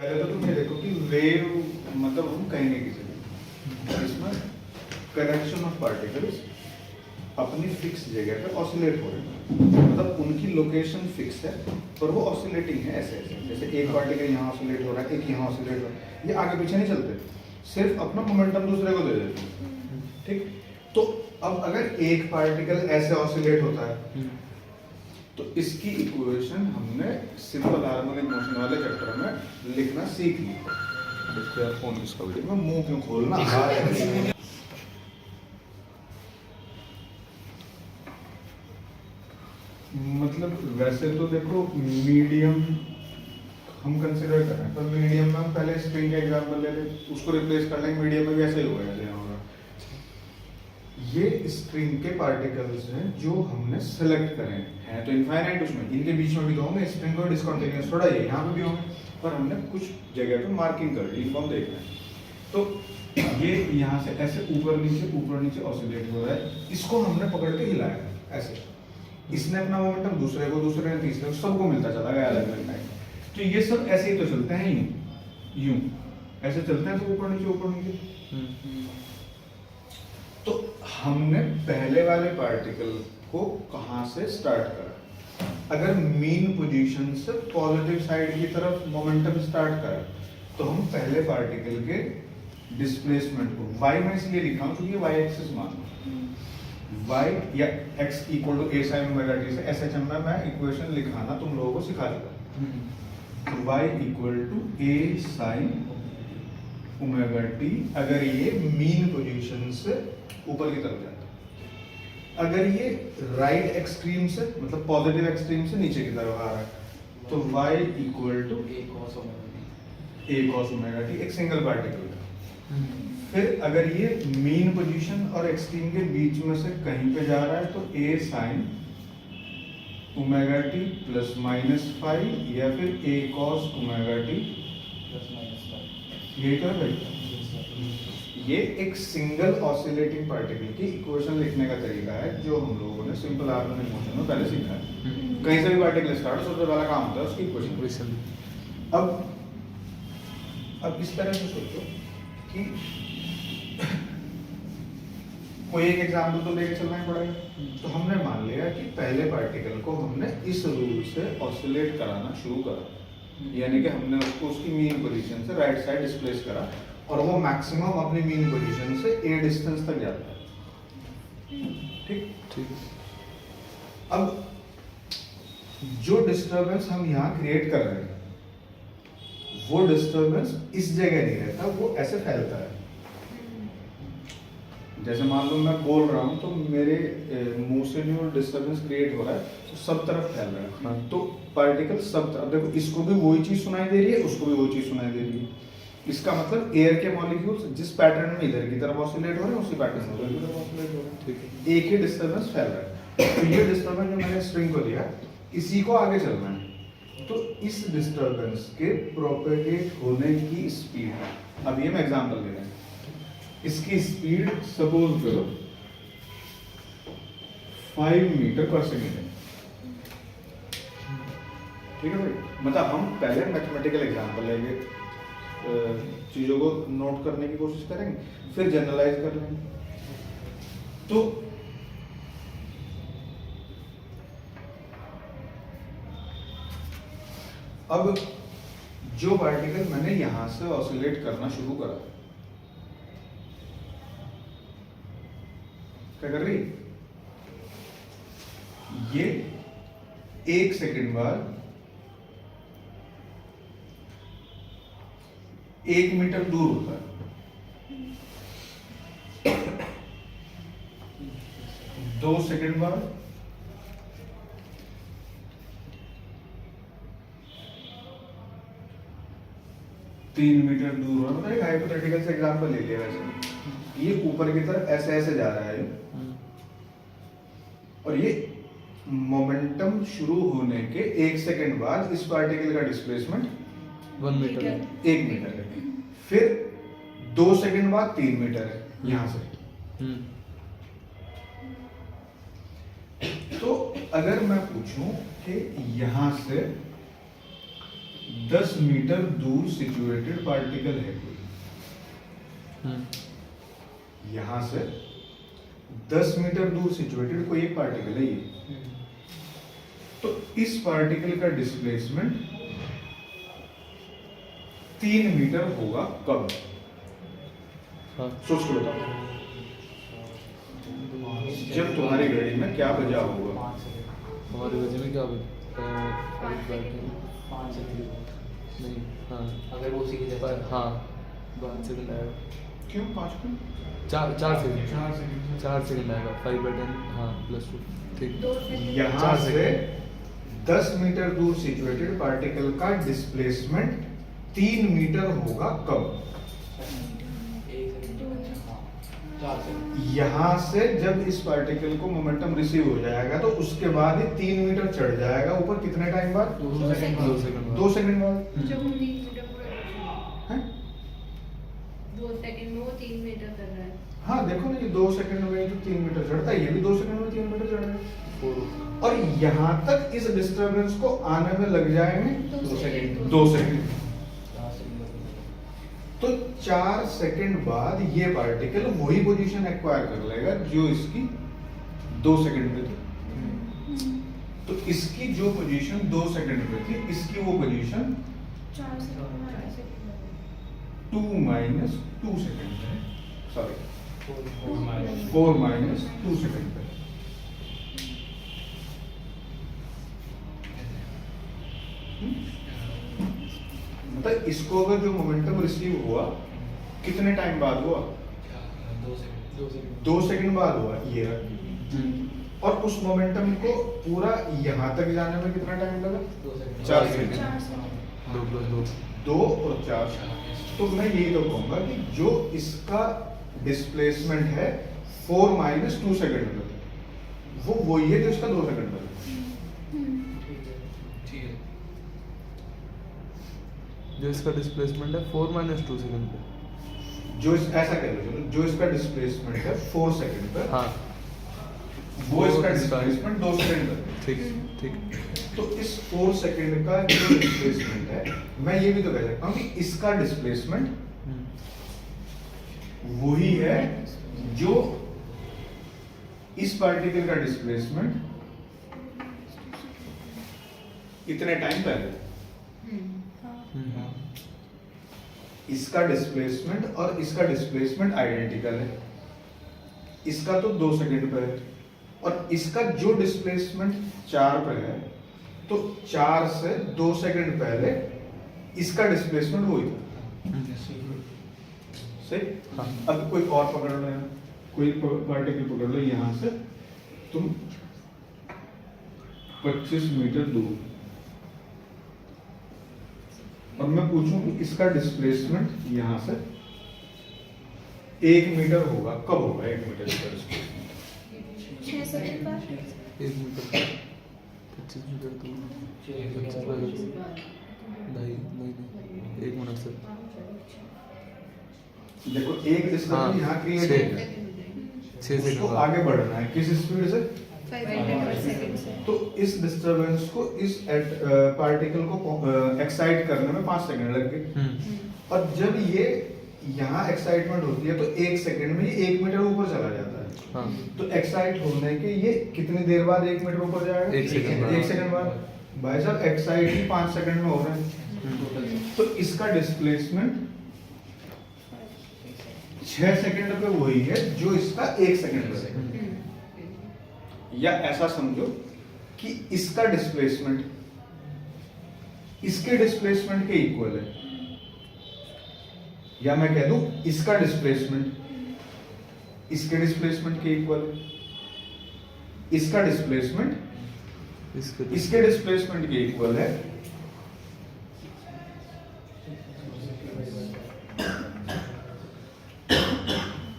पहले तो तुम ये देखो कि वेव मतलब हम कहेंगे किसी को इसमें करेक्शन ऑफ पार्टिकल्स अपनी फिक्स जगह पे ऑसिलेट हो रहे हैं, मतलब उनकी लोकेशन फिक्स है पर वो ऑसिलेटिंग है ऐसे ऐसे, जैसे एक पार्टिकल यहाँ ऑसिलेट हो रहा है, एक यहाँ ऑसिलेट हो रहा है, ये आगे पीछे नहीं चलते, सिर्फ अपना मोमेंटम दूसरे को दे देते हैं। ठीक, तो अब अगर एक पार्टिकल ऐसे ऑसिलेट होता है तो इसकी इक्वेशन हमने सिंपल हार्मोनिक मोशन वाले चैप्टर में लिखना सीख ली। इसके यार फोन इसका वीडियो में मुंह क्यों खोलना मतलब वैसे तो देखो मीडियम हम कंसिडर कर रहे हैं, पर मीडियम में हम पहले स्ट्रिंग का एग्जांपल ले लें, उसको रिप्लेस कर लेंगे, मीडियम में भी ऐसे ही होगा जैसे यहाँ होगा। ये स्ट्रिंग के पार्टिकल्स हैं जो हमने सेलेक्ट करे हैं, तो इनफाइनाइट उसमें इनके बीच में भी तो होंगे, स्ट्रिंग और डिसकंटिन्यूअस थोड़ा ये यहाँ पे भी होंगे, पर हमने कुछ जगह पे मार्किंग कर ली, इनको हम देख रहे हैं। तो ये यहाँ से ऐसे ऊपर नीचे ऑसिलेट हो रहा है, इसको हमने पकड़ के हिलाया ऐसे, इसने अपना मोमेंटम दूसरे को, दूसरे ने तीसरे को, सबको मिलता चला गया अलग अलग टाइम। तो ये सब ऐसे ही तो चलते हैं, यूं ऐसे चलते हैं, तो ऊपर नीचे। तो हमने पहले वाले पार्टिकल को कहाँ से स्टार्ट करा, अगर मीन पोजीशन से पॉजिटिव साइड की तरफ मोमेंटम स्टार्ट करा तो हम पहले पार्टिकल के डिस्प्लेसमेंट को y में इसलिए लिखा हूं क्योंकि y एक्सिस मानो y या x equal to a sin omega t से SHM में मैं इक्वेशन लिखाना तुम लोगों को सिखा दूंगा। y equal to a sin omega t अगर ये मीन पोजीशन से ऊपर की तरफ जाता है, अगर ये राइट एक्सट्रीम से मतलब पॉजिटिव एक्सट्रीम से नीचे की तरफ आ रहा है तो y equal to a cos omega t, एक सिंगल पार्टिकल का। फिर अगर ये मीन पोजीशन और एक्सट्रीम के बीच में से कहीं पे जा रहा है तो a sin omega t plus minus five या फिर a cos omega t plus minus five, यही तो है भाई। ये एक सिंगल ऑसिलेटिंग पार्टिकल की इक्वेशन लिखने का तरीका है जो हम लोगों ने सिंपल हार्मोनिक मोशन में पहले सीखा है। कहीं से भी पार्टिकल स्टार्ट हो, सबसे पहला काम होता है उसकी इक्वेशन। अब इस तरह से सोचो कि कोई एक एग्जाम्पल तो लेके चलना ही पड़ेगा। तो हमने मान लिया कि पहले पार्टिकल को हमने इस रूल से ऑसिलेट कराना शुरू करा, यानी कि हमने उसको उसकी मीन पोजीशन से राइट साइड डिस्प्लेस करा और वो मैक्सिमम अपनी मीन पोजीशन से a डिस्टेंस तक जाता है। ठीक, अब जो डिस्टरबेंस हम यहाँ क्रिएट कर रहे हैं वो डिस्टरबेंस इस जगह नहीं रहता, वो ऐसे फैलता है। जैसे मान लो मैं बोल रहा हूँ तो मेरे मुंह से जो डिस्टरबेंस क्रिएट हो रहा है तो सब तरफ फैल रहा है, तो पार्टिकल सब तरफ, देखो इसको भी वही चीज सुनाई दे रही है, उसको भी वही चीज सुनाई दे रही है। इसका मतलब एयर के मॉलिक्यूल्स जिस पैटर्न में इधर की तरफ ऑसिलेट हो रहे हैं उसी पैटर्न में उधर की तरफ ऑसिलेट हो रहे हैं। ठीक है, एक ही डिस्टरबेंस फैल रहा है। तो ये डिस्टरबेंस जो मैंने स्ट्रिंग को दिया इसी को आगे चलना है, तो इस डिस्टरबेंस के प्रोपेगेट होने की स्पीड, अब ये मैं एग्जांपल दे रहा हूं, इसकी स्पीड सपोज करो 5 मीटर पर सेकेंड है। ठीक है भाई, मतलब हम पहले मैथमेटिकल एग्जांपल लेंगे, चीजों को नोट करने की कोशिश करेंगे, फिर जनरलाइज कर लेंगे। तो अब जो पार्टिकल मैंने यहां से ऑसिलेट करना शुरू करा, क्या कर रही, ये 1 सेकंड बाद 1 मीटर दूर होता है, 2 सेकंड बाद 3 मीटर दूर हो रहा है। एक हाइपोथेटिकल से एग्जांपल ले लिया, वैसे ये ऊपर की तरफ ऐसे ऐसे जा रहा है और ये मोमेंटम शुरू होने के 1 सेकंड बाद इस पार्टिकल का डिस्प्लेसमेंट 1 मीटर है, 1 मीटर है, फिर 2 सेकंड बाद 3 मीटर है यहां से। तो अगर मैं पूछूं कि यहां से 10 मीटर दूर सिचुएटेड पार्टिकल है कोई, यहां से 10 मीटर दूर सिचुएटेड कोई एक पार्टिकल है ये, तो इस पार्टिकल का डिस्प्लेसमेंट 3 मीटर होगा कब? सोच के बताओ, जब तुम्हारी घड़ी में क्या बजा होगा? हमारे बजे में क्या बजा? नहीं, हाँ अगर वो उसी की जगह हाँ 5 सेकंड आएगा। क्यों 5 मिनट? 4 सेकंड 4 सेकंड आएगा। 5/10 हाँ +2 ठीक। यहां से 10 मीटर दूर सिचुएटेड पार्टिकल का डिस्प्लेसमेंट 3 मीटर होगा कब? यहां से जब इस पार्टिकल को मोमेंटम रिसीव हो जाएगा तो उसके बाद ही 3 मीटर चढ़ जाएगा ऊपर, कितने टाइम बाद? 2 सेकंड 2 सेकंड बाद। हैं? 2 सेकंड में वो 3 मीटर कर रहा है। हाँ देखो ना, ये 2 सेकंड में तो 3 मीटर चढ़ता है, ये भी 2 सेकंड में 3 मीटर चढ़ रहा है। और यहां तक इस डिस्टरबेंस को आने में लग जाएंगे 2 सेकंड। तो 4 सेकंड बाद ये पार्टिकल वही पोजीशन एक्वायर कर लेगा जो इसकी 2 सेकंड पे थी। तो इसकी जो पोजीशन 2 सेकंड पे थी, इसकी वो पोजीशन 2 माइनस 2 सेकंड पे, सॉरी 4 माइनस 2 सेकंड पे। मतलब इसको अगर जो मोमेंटम रिसीव हुआ कितने टाइम बाद हुआ? 2 सेकंड बाद हुआ ये रहा। और उस मोमेंटम को पूरा यहां तक जाने में कितना टाइम लगा? 4 सेकंड। 2 + 2 2 और 4। तो मैं यही तो कहूंगा कि जो इसका डिस्प्लेसमेंट है 4 माइनस 2 सेकंड पे, वो वही है जो इसका 2 सेकंड पे। जो इसका डिस्प्लेसमेंट है 4 - 2 सेकंड पे, जो ऐसा कह लो, चलो जो इसका डिस्प्लेसमेंट है 4 सेकंड पे, हाँ वो इसका डिस्प्लेसमेंट 2 सेकंड पे। ठीक। तो इस 4 सेकंड का जो डिस्प्लेसमेंट है, मैं ये भी तो कह सकता हूँ कि इसका डिस्प्लेसमेंट वही है जो इस पार्टिकल का डिस्प्लेसमेंट इतने टाइम पहले। इसका डिस्प्लेसमेंट और इसका डिस्प्लेसमेंट आइडेंटिकल है, इसका तो 2 सेकंड पे है और इसका जो डिस्प्लेसमेंट 4 पे है, तो 4 से 2 सेकंड पहले इसका डिस्प्लेसमेंट वही था। सही? हाँ। अब कोई और पकड़ लो, कोई पार्टिकल पकड़ लो, यहां से तुम 25 मीटर दूर, और मैं पूछूं कि इसका डिस्प्लेसमेंट यहां से 1 मीटर होगा, कब होगा 1 मीटर का डिस्प्लेसमेंट? 6 सेकंड बाद। 1 मीटर 25 मीटर दूर 25 नहीं 1 मिनट से। देखो एक डिस्टर्बेंस यहाँ क्रिएट है, 6 उसको सेकंड आगे बढ़ना है किस स्पीड से? 500 सेकंड से। तो इस डिस्टरबेंस को, इस पार्टिकल को एक्साइट करने में 5 सेकंड लग गए। और जब ये यहाँ एक्साइटमेंट होती है तो 1 सेकंड में ये 1 मीटर ऊपर चला जाता है। हाँ। तो एक्साइट होने के ये कितनी देर बाद 1 मीटर ऊपर जाएगा? 1 सेकंड बाद। 1 सेकंड बाद। भाई साहब एक्साइट ही 5 सेकंड में हो रहा है, तो इसका डिस्प्लेसमेंट 6 सेकंड पे वही है जो इसका 1 सेकंड पे है। या ऐसा समझो कि इसका डिस्प्लेसमेंट इसके डिस्प्लेसमेंट के इक्वल है, या मैं कह दूं इसका डिस्प्लेसमेंट इसके डिस्प्लेसमेंट के इक्वल है, इसका डिस्प्लेसमेंट इसके डिस्प्लेसमेंट के इक्वल है।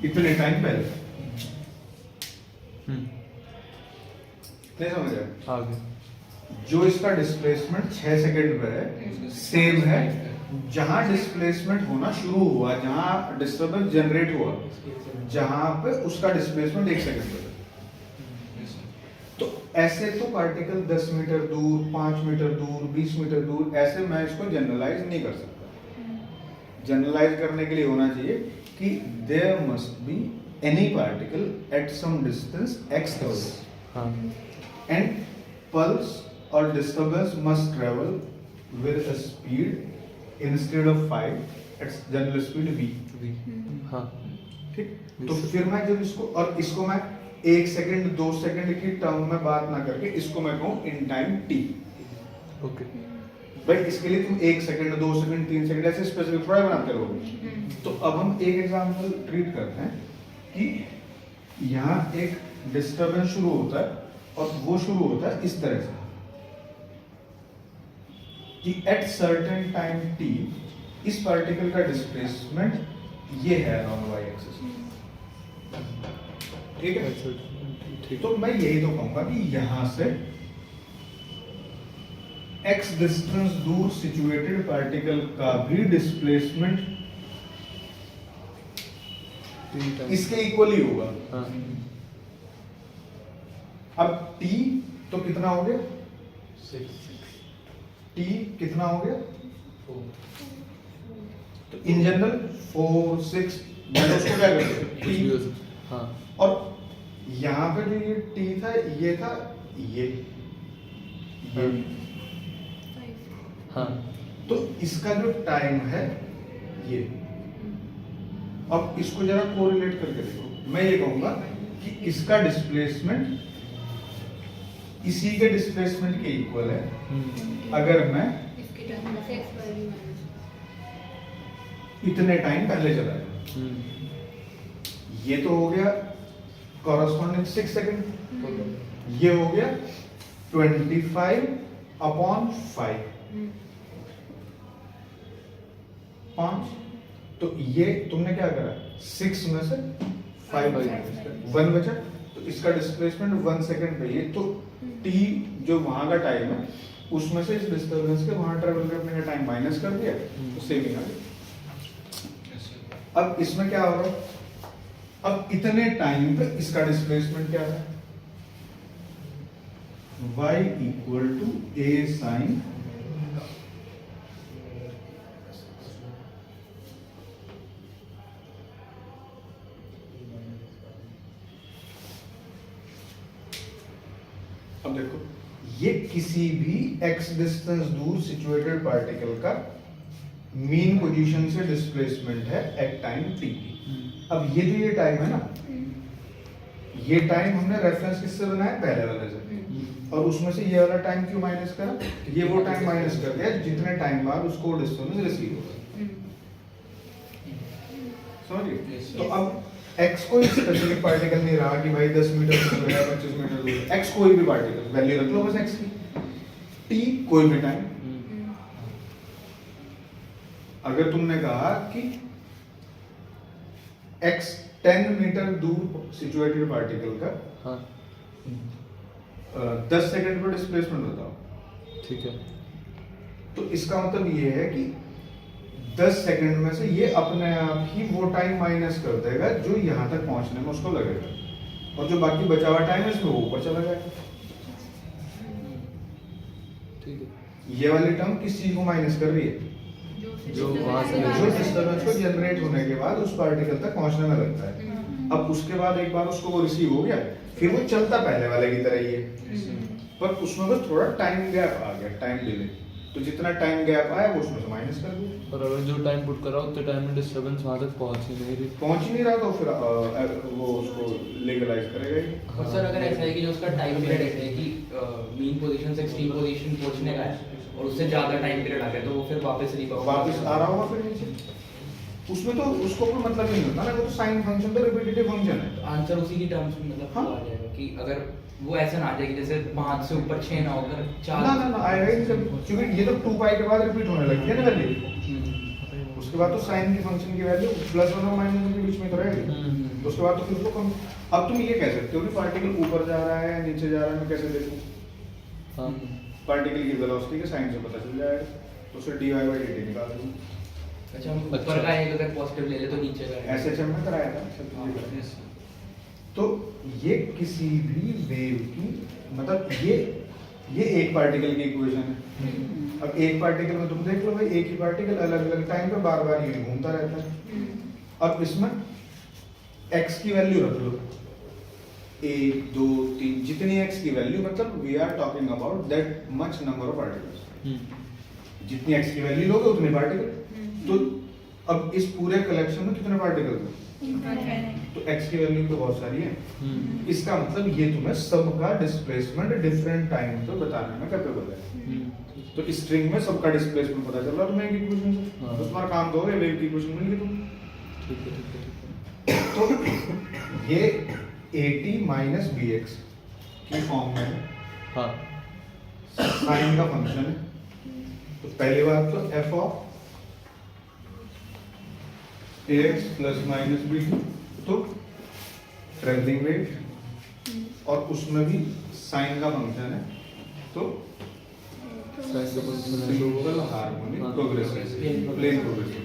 इतने टाइम पहले नहीं समझ रहे? आगे जो इसका डिस्प्लेसमेंट 6 सेकंड पे है, सेम है जहां डिस्प्लेसमेंट होना शुरू हुआ, जहां डिस्टर्बेंस जनरेट हुआ, जहां पे उसका डिस्प्लेसमेंट 1 सेकंड पे है। तो ऐसे तो पार्टिकल 10 मीटर दूर, 5 मीटर दूर, 20 मीटर दूर, ऐसे मैं इसको जनरलाइज नहीं कर सकता। जनरलाइज करने के लिए होना चाहिए कि there must be any particle at some distance x हाँ and pulse or disturbance must travel with a speed instead of 5 its general speed v। हाँ ठीक, तो फिर मैं जब इसको और इसको मैं 1 सेकंड 2 सेकंड की टर्म में बात ना करके इसको मैं कहूँ इन टाइम t। ओके भाई इसके लिए तुम 1 सेकंड 2 सेकंड 3 सेकंड ऐसे स्पेसिफिक थोड़ा बनाते रहोगे। तो अब हम एक एग्जांपल ट्रीट करते हैं कि यहाँ एक डिस्टरबेंस शुरू होता है और वो शुरू होता है इस तरह से कि एट सर्टेन टाइम t इस पार्टिकल का डिस्प्लेसमेंट ये है अराउंड y एक्सिस। ठीक है, ठीक तो मैं यही तो कहूंगा कि यहां से x डिस्टेंस दूर सिचुएटेड पार्टिकल का भी डिस्प्लेसमेंट इसके इक्वल ही होगा। हाँ अब t तो कितना हो गया, t कितना हो गया, तो इन जनरल 4 6 मैंने उसको क्या कर दिया t, हाँ और यहाँ पे जो ये t था ये था ये हाँ तो इसका जो टाइम है ये। अब इसको जरा कोरिलेट करके देखो, मैं ये कहूंगा कि इसका डिस्प्लेसमेंट इसी के डिस्प्लेसमेंट के इक्वल है अगर मैं इसके टाइम में से x वैल्यू माइनस इतने टाइम पहले चला जाए। ये तो हो गया कॉरस्पॉन्डिंग 6 सेकंड, ये हो गया 25/5 5। तो ये तुमने क्या करा 6 में से 5 1 बचा, तो इसका डिस्प्लेसमेंट 1 सेकंड पे। ये तो t जो वहां का टाइम है उसमें से इस डिस्टर्बेंस के वहां ट्रेवल करने का टाइम माइनस कर दिया तो सेम ही आ गया। अब इसमें क्या होगा, अब इतने टाइम पे इसका डिस्प्लेसमेंट क्या है, y equal to a sine अब देखो ये किसी भी x डिस्टेंस दूर सिचुएटेड पार्टिकल का मीन पोजीशन से डिस्प्लेसमेंट है एट टाइम t। अब ये जो ये टाइम है ना, ये टाइम हमने रेफरेंस किससे बनाया, पहले वाले से, और उसमें से ये वाला टाइम क्यों माइनस करा, ये वो टाइम माइनस कर दिया जितने टाइम बाद उसको डिस्टर्बेंस रिसीव होगा। समझिए, तो अब x कोई स्पेसिफिक पार्टिकल नहीं रहा कि भाई 10 मीटर दूर है 25 मीटर दूर है, x कोई भी पार्टिकल वैल्यू रख लो बस x की, t कोई भी टाइम। अगर तुमने कहा कि x 10 मीटर दूर सिचुएटेड पार्टिकल का हाँ 10 सेकंड पर डिस्प्लेसमेंट बताओ, ठीक है, तो तो इसका मतलब ये है कि 10 सेकंड में से ये अपने आप ही वो टाइम माइनस कर देगा जो यहां तक पहुंचने में उसको लगेगा, और जो बाकी बचा हुआ टाइम है इसमें वो ऊपर चला जाएगा। ठीक है, ये वाली टर्म किस चीज को माइनस कर रही है, जो वहां से जो डिस्टर्बेंस को जनरेट होने के बाद उस पार्टिकल तक पहुंचने में लगता है। अब उसके बाद एक बार उसको वो रिसीव हो गया फिर वो चलता पहले वाले की तरह ही है, पर उसमें बस थोड़ा टाइम गैप आ गया, टाइम डिले, तो जितना टाइम गैप आया वो उसमें से माइनस कर दिया। और अगर जो टाइम पुट करा उतने टाइम में डिस्टर्बेंस वहां तक पहुंच ही नहीं रहा तो फिर वो उसको लीगलाइज करेगा ही। और सर अगर ऐसा है कि जो उसका टाइम पीरियड है कि मीन पोजीशन से एक्सट्रीम पोजीशन पहुंचने का है और उससे ज्यादा टाइम पीरियड आ गया तो वो फिर वापस वापस आ रहा होगा फिर नीचे, उसमें तो उसको कोई मतलब ही नहीं होता ना, वो तो साइन फंक्शन तो रिपीटेटिव फंक्शन है। तो आंसर उसी की टर्म्स में मतलब हाँ। आ जाएगा कि अगर वो ऐसा ना आ जाए कि जैसे 5 से ऊपर 6 ना होकर 4 ना आएगा ही नहीं जब, क्योंकि ये तो 2 पाई के बाद रिपीट होने लगती है ना वैल्यू, उसके बाद तो साइन की फंक्शन की वैल्यू प्लस वन और माइनस वन के बीच में तो रहेगी, उसके बाद तो फिर उसको कम। अब तुम ये कह सकते हो कि पार्टिकल ऊपर जा रहा है नीचे जा रहा है, मैं कैसे देखूं, हाँ पार्टिकल की वेलोसिटी के साइन से पता चल जाएगा, तो उसे dy/dt निकाल दो। अच्छा हम ऊपर का एक अगर पॉजिटिव ले ले तो नीचे का SHM में कराया था। तो ये किसी भी वेव की मतलब ये एक पार्टिकल की इक्वेशन है। अब एक पार्टिकल में तुम देख लो भाई, एक ही पार्टिकल अलग अलग टाइम पे बार बार ये घूमता रहता है। अब इसमें x की वैल्यू रख लो, 1 2 3 जितनी x की वैल्यू, मतलब we are talking about that much number of particles. जितनी x की वैल्यू लोगे उतने पार्टिकल। तो अब इस पूरे कलेक्शन में कितने पार्टिकल थे? तो x की वैल्यू तो बहुत सारी है। इसका मतलब ये तुम्हें सबका डिस्प्लेसमेंट डिफरेंट टाइम पे बताने में कैपेबल है। तो इस स्ट्रिंग में सबका डिस्प्लेसमेंट पता चल रहा तुम्हें एक इक्वेशन से। हाँ। तो तुम्हारा काम तो हो गया, वेव की इक्वेशन मिल गई तुम्हें। ठीक है ठीक है ठीक है। तो ये AT माइनस BX की फॉर्म में है, हाँ साइन का फंक्शन है। तो पहली बात तो f of AX plus minus BT, तो ट्रेवलिंग वेव और उसमें भी साइन का फंक्शन है। तो साइन का फंक्शन है सिंगल हार्मोनिक हाँ। Progressive, plane progressive,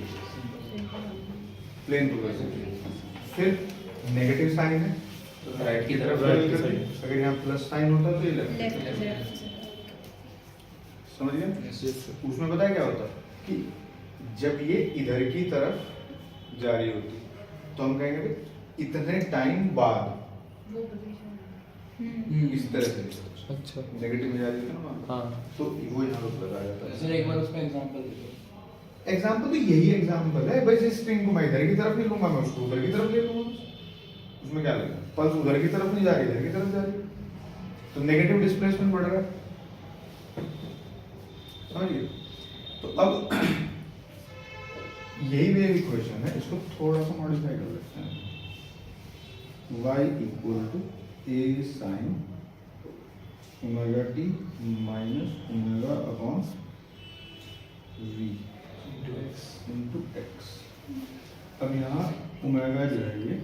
plane progressive. फिर नेगेटिव साइन है तो राइट की तरफ Right roll की करते हैं। अगर यहाँ प्लस साइन होता तो ये लेफ्ट की तरफ। समझ गए? Yes, sir. उसमें पता है क्या होता कि जब ये इधर की तरफ जारी होती तो हम कहेंगे कि इतने टाइम बाद वो पोजीशन। इस तरह से अच्छा नेगेटिव में जारी होती है ना, हाँ तो वो यहाँ पर लगाया जाता है। सर एक बार उसका एग्जांपल दे दो। एग्जाम्पल तो यही एग्जाम्पल है भाई, जिस स्ट्रिंग को मैं इधर की तरफ ले लूंगा मैं उसको उधर की तरफ ले लूंगा, उसमें क्या लगेगा? पल्स उधर की तरफ नहीं जा रही, इधर की तरफ जा रही है, तो नेगेटिव डिस्प्लेसमेंट बढ़ेगा। समझिए? तो अब यही वेव इक्वेशन है, इसको थोड़ा सा मॉडिफाई कर लेते हैं। y equal to a sine omega t minus omega upon v into x. अब यहाँ ओमेगा जो है ये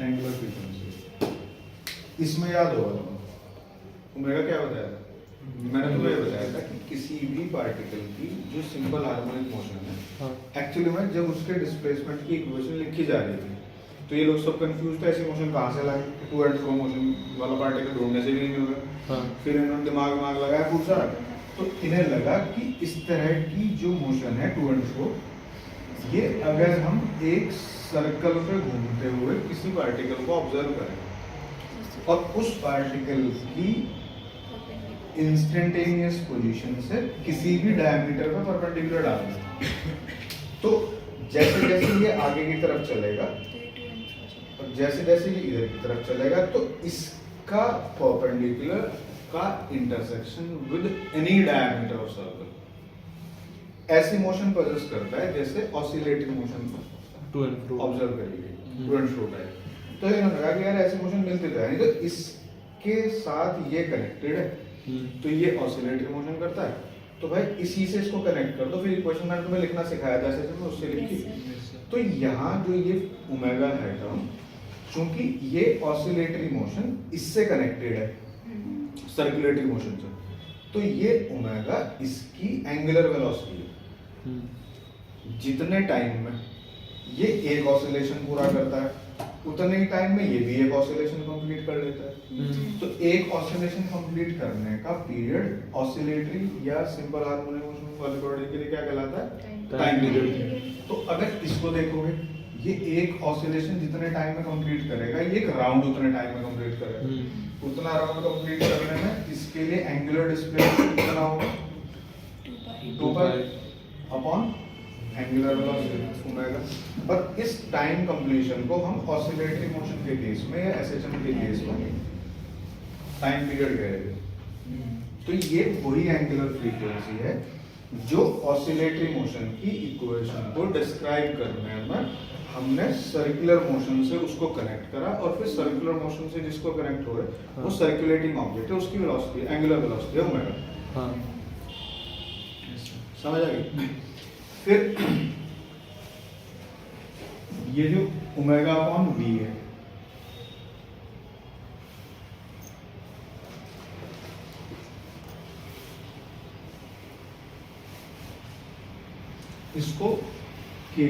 एंगुलर फ्रीक्वेंसी, इसमें याद होगा तुम्हें ओमेगा क्या बताया था? मैंने तुम्हें ये बताया था कि किसी भी पार्टिकल की जो सिंपल हार्मोनिक मोशन है, हाँ एक्चुअली में जब उसके डिस्प्लेसमेंट की इक्वेशन लिखी जा रही थी तो ये लोग सब कंफ्यूज थे, ऐसी मोशन कहाँ से लाए? टू एंड फ्रो मोशन वाला पार्टिकल ढूंढने से भी नहीं होगा। हाँ फिर इन्होंने दिमाग लगाया खूब सारा, तो इन्हें लगा कि इस तरह की जो मोशन है टू एंड फ्रो, ये अगर हम एक सर्कल पे घूमते हुए किसी पार्टिकल को ऑब्जर्व करें और उस पार्टिकल की इंस्टेंटेनियस पोजीशन से किसी भी डायमीटर पे परपेंडिकुलर डाल दें, तो जैसे जैसे ये आगे की तरफ चलेगा और जैसे जैसे ये इधर की तरफ चलेगा तो इसका परपेंडिकुलर का intersection with any diameter of circle ऐसी मोशन पोजेस करता है जैसे oscillating motion to and fro observe करेगी, टू एंड फ्रो टाइप। तो इन्होंने कहा कि यार ऐसी मोशन मिलती तो है नहीं, तो इसके साथ ये कनेक्टेड है, तो ये ऑसिलेटरी मोशन करता है, तो भाई इसी से इसको कनेक्ट कर दो। फिर इक्वेशन मैंने तुम्हें लिखना सिखाया जैसे मैं उससे लिखी। तो यहाँ जो ये ओमेगा है टर्म, चूंकि ये ऑसिलेटरी मोशन इससे कनेक्टेड है सर्कुलेटरी मोशन से, तो ये ओमेगा इसकी एंगुलर वेलोसिटी है। जितने टाइम में ये एक ऑसिलेशन पूरा करता है उतने ही टाइम में ये भी एक ऑसिलेशन कंप्लीट कर लेता है। तो एक ऑसिलेशन कंप्लीट करने का पीरियड ऑसिलेटरी या सिंपल हार्मोनिक मोशन वाले बॉडी के लिए क्या कहलाता है? Time period. तो अगर इसको देखोगे, ये एक ऑसिलेशन जितने टाइम में कंप्लीट करेगा, ये एक राउंड उतने टाइम में कंप्लीट करेगा। उतना राउंड कंप्लीट करने में इसके लिए एंगुलर डिस्प्लेसमेंट कितना होगा? 2 pi upon angular velocity omega. पर इस टाइम कंप्लीशन को हम ऑसिलेटरी मोशन के केस में या एसएचएम के केस में टाइम पीरियड कहेंगे। तो ये वही एंगुलर फ्रीक्वेंसी है जो ऑसिलेटरी मोशन की इक्वेशन को डिस्क्राइब करने में हमने सर्कुलर मोशन से उसको कनेक्ट करा, और फिर सर्कुलर मोशन से जिसको कनेक्ट हो रहा है वो सर्कुलेटिंग ऑब्जेक्ट है, उसकी वेलोसिटी एंगुलर वेलोसिटी है ओमेगा। हाँ समझ आ गई? फिर ये जो ओमेगा अपॉन वी है, इसको के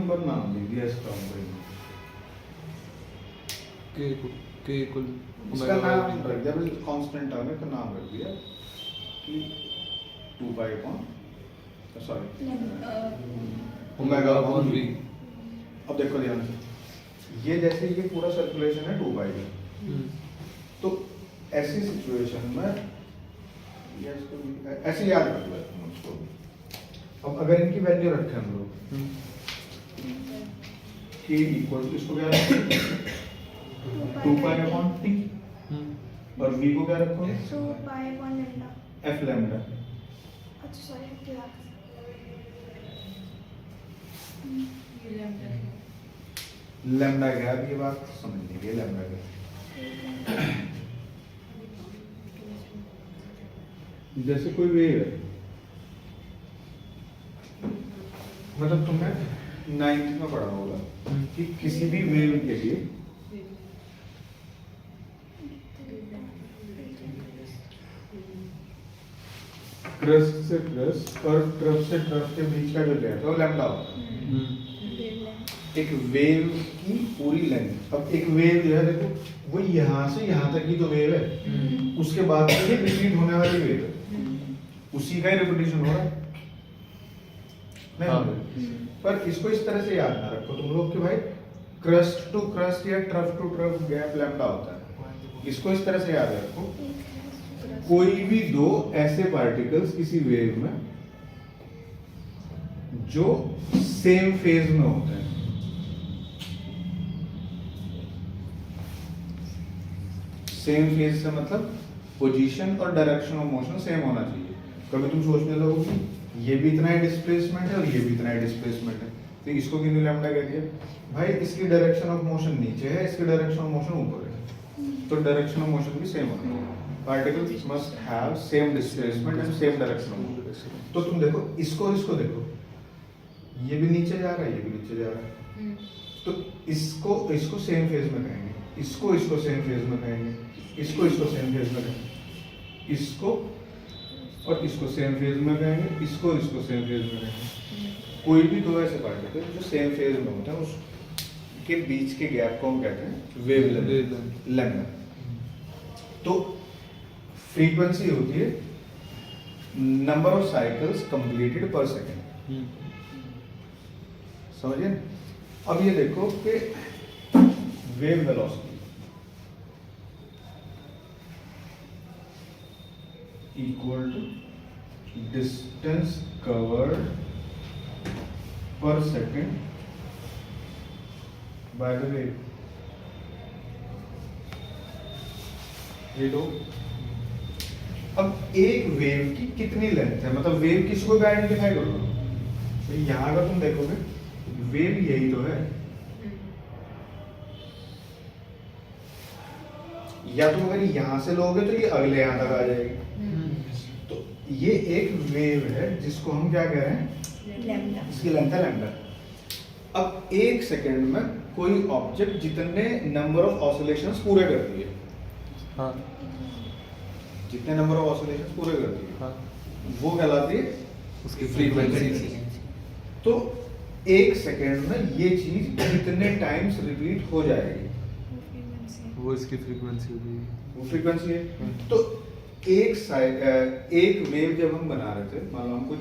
नंबर नाम लिख दिया इसका हमने। के इक्वल इसका नाम रख दिया, बस कांस्टेंट टर्म का नाम रख दिया कि 2 pi upon sorry omega upon v। अब देखो ध्यान से, ये जैसे ये पूरा सर्कुलेशन है 2 पाई का, तो ऐसी सिचुएशन में या इसको ऐसे याद रख लो उसको। अब अगर इनकी वैल्यू रखें हम लोग k इक्वल, इसको क्या रखें 2 पाई अपॉन t, और v को क्या रखो 2 pi upon lambda. f lambda. अच्छा सॉरी क्लास। ये लैम्डा है। लैम्डा क्या है, ये बात समझ लीजिए लैम्डा क्या है। जैसे कोई वेव है, मतलब तुमने 9th में पढ़ा होगा कि किसी भी वेव के लिए क्रस्ट से क्रस्ट और ट्रफ से ट्रफ के बीच का जो लेंथ है वो लैम्डा होता है। एक वेव की पूरी लेंथ, अब एक वेव जो है देखो वो यहाँ से यहाँ तक की जो वेव है उसके बाद से रिपीट होने वाली वेव है, उसी का ही रिपीटिशन हो रहा है नहीं हाँ। पर इसको इस तरह से याद ना रखो तुम लोग कि भाई क्रस्ट टू क्रस्ट या trough to trough gap lambda होता है। इसको इस तरह से याद रखो, कोई भी दो ऐसे पार्टिकल्स किसी वेव में जो सेम फेज में होते हैं, सेम फेज से मतलब पोजीशन और डायरेक्शन ऑफ मोशन सेम होना चाहिए। कभी तुम सोचने लगो कि ये भी इतना ही डिस्प्लेसमेंट है और ये भी इतना ही डिस्प्लेसमेंट है, तो इसको क्यों लैम्डा कह दिया? भाई इसकी डायरेक्शन ऑफ मोशन नीचे है, इसकी डायरेक्शन ऑफ मोशन ऊपर है, तो डायरेक्शन ऑफ मोशन भी सेम होना चाहिए। Particles must have same displacement and same direction of motion. तो तुम देखो इसको और इसको देखो, ये भी नीचे जा रहा है, ये भी नीचे जा रहा है, तो इसको सेम फेज में कहेंगे, इसको सेम फेज में कहेंगे, इसको सेम फेज में कहेंगे, इसको और इसको सेम फेज में कहेंगे, इसको सेम फेज में कहेंगे। कोई भी दो ऐसे पार्टिकल जो सेम फेज में होते हैं उसके बीच के गैप को हम कहते हैं वेवलेंथ लैम्डा। तो फ्रीक्वेंसी होती है number of cycles completed per second, समझिए। अब ये देखो कि wave velocity equal to distance covered per second by the wave. ये दो, अब एक वेव की कितनी लेंथ है, मतलब वेव किसको भी आइडेंटिफाई करो, तो यहां का तुम देखोगे वेव यही तो है, या तुम अगर यहां से लोगे तो ये अगले यहां तक आ जाएगी। तो ये एक वेव है जिसको हम क्या कह रहे हैं लैम्डा। इसकी लेंथ है लैम्डा। अब एक सेकंड में कोई ऑब्जेक्ट जितने नंबर ऑफ ऑसिलेशंस पूरे करती है, हाँ जितने नंबर ऑफ ऑसिलेशंस पूरे करती है हाँ वो कहलाती है उसकी फ्रीक्वेंसी। तो एक सेकंड में ये चीज कितने टाइम्स रिपीट हो जाएगी वो इसकी फ्रीक्वेंसी होगी। वो फ्रीक्वेंसी है। तो एक वेव जब हम बना रहे थे, मान लो हम कुछ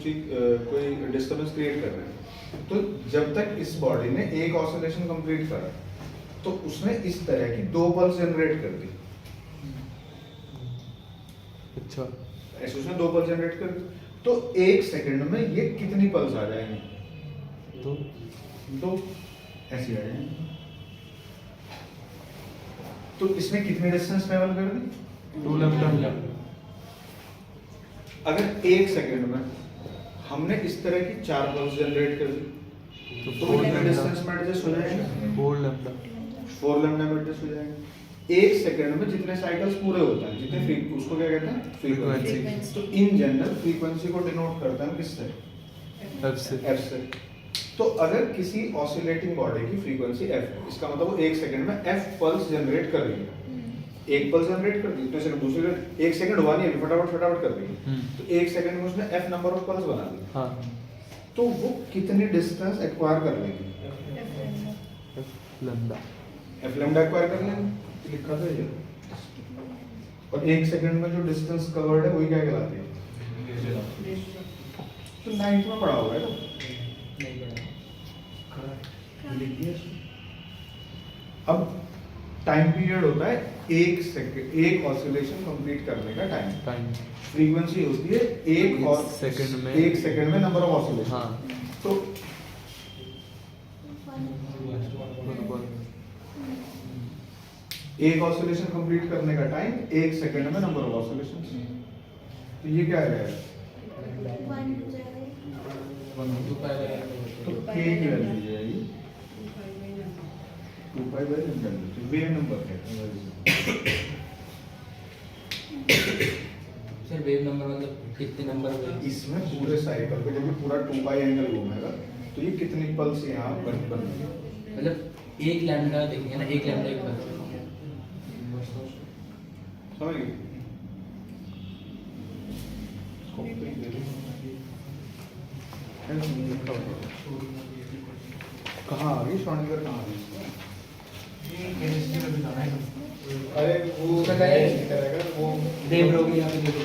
कोई डिस्टर्बेंस क्रिएट कर रहे हैं, तो जब तक इस बॉडी ने एक ऑसिलेशन कंप्लीट करा तो उसने इस तरह की 2 पल्स जनरेट कर दी। अच्छा, ऐसे उसने 2 पल्स जनरेट कर दी, तो एक सेकंड में ये कितनी पल्स आ जाएंगी? तो 2 ऐसी आ जाएंगी। तो इसने कितनी डिस्टेंस ट्रेवल कर दी? 2 लैम्डा। अगर एक सेकंड में हमने इस तरह की 4 पल्स जनरेट कर दी तो फोर कितने लैम्डा। डिस्टेंस में एडजस्ट हो जाएगा? 4 लैम्डा। 4 लैम्डा में एडजस्ट हो जाएगा। एक सेकंड में जितने साइकिल्स पूरे होते हैं, जितने उसको क्या कहते हैं? फ्रीक्वेंसी। फ्रीक्वेंसी। तो इन जनरल फ्रीक्वेंसी को डिनोट करते हैं किससे? F से। f से। तो अगर किसी ऑसिलेटिंग बॉडी की फ्रीक्वेंसी f है, इसका मतलब वो एक सेकंड में f पल्स जनरेट कर रही है। एक पल्स जनरेट कर दी, दूसरे सेकंड दूसरे, एक सेकंड हुआ नहीं, फटाफट कर दी। तो एक सेकंड में उसने f नंबर ऑफ पल्स बना दी। हाँ। तो वो कितनी डिस्टेंस एक्वायर कर लेगी? लैम्डा एफ लैम्डा एक्वायर कर लेंगे, लिखा था ये। और 1 सेकंड में जो डिस्टेंस कवर्ड है वही क्या कहलाती है? तो 9th में पढ़ा होगा ना? लिख दिया इसको। अब टाइम पीरियड होता है 1 सेकंड, एक ऑसिलेशन कंप्लीट करने का टाइम। टाइम फ्रीक्वेंसी होती है एक और सेकंड में 1 सेकंड में नंबर ऑफ ऑसिलेशन। हाँ तो बराबर एक ऑसिलेशन कंप्लीट करने का टाइम 1 सेकंड में नंबर ऑफ ऑसिलेशन। तो ये क्या है? वन हो जाएगा। तो k की वैल्यू जाएगी 2 पाई बाय लैम्डा। तो वेव नंबर है। सर वेव नंबर मतलब कितने नंबर हुए? इसमें पूरे साइकिल पे जब ये पूरा 2 पाई एंगल घूमेगा तो ये कितनी पल्स यहाँ बनेगी? मतलब एक लैम्डा देखेंगे ना, एक लैम्डा एक पल्स। समझ गए? कहाँ आ गई श्रोडिंगर? कहाँ आ गई? अरे वो उसका क्या है? वो देव रोगी यहाँ पे देखो।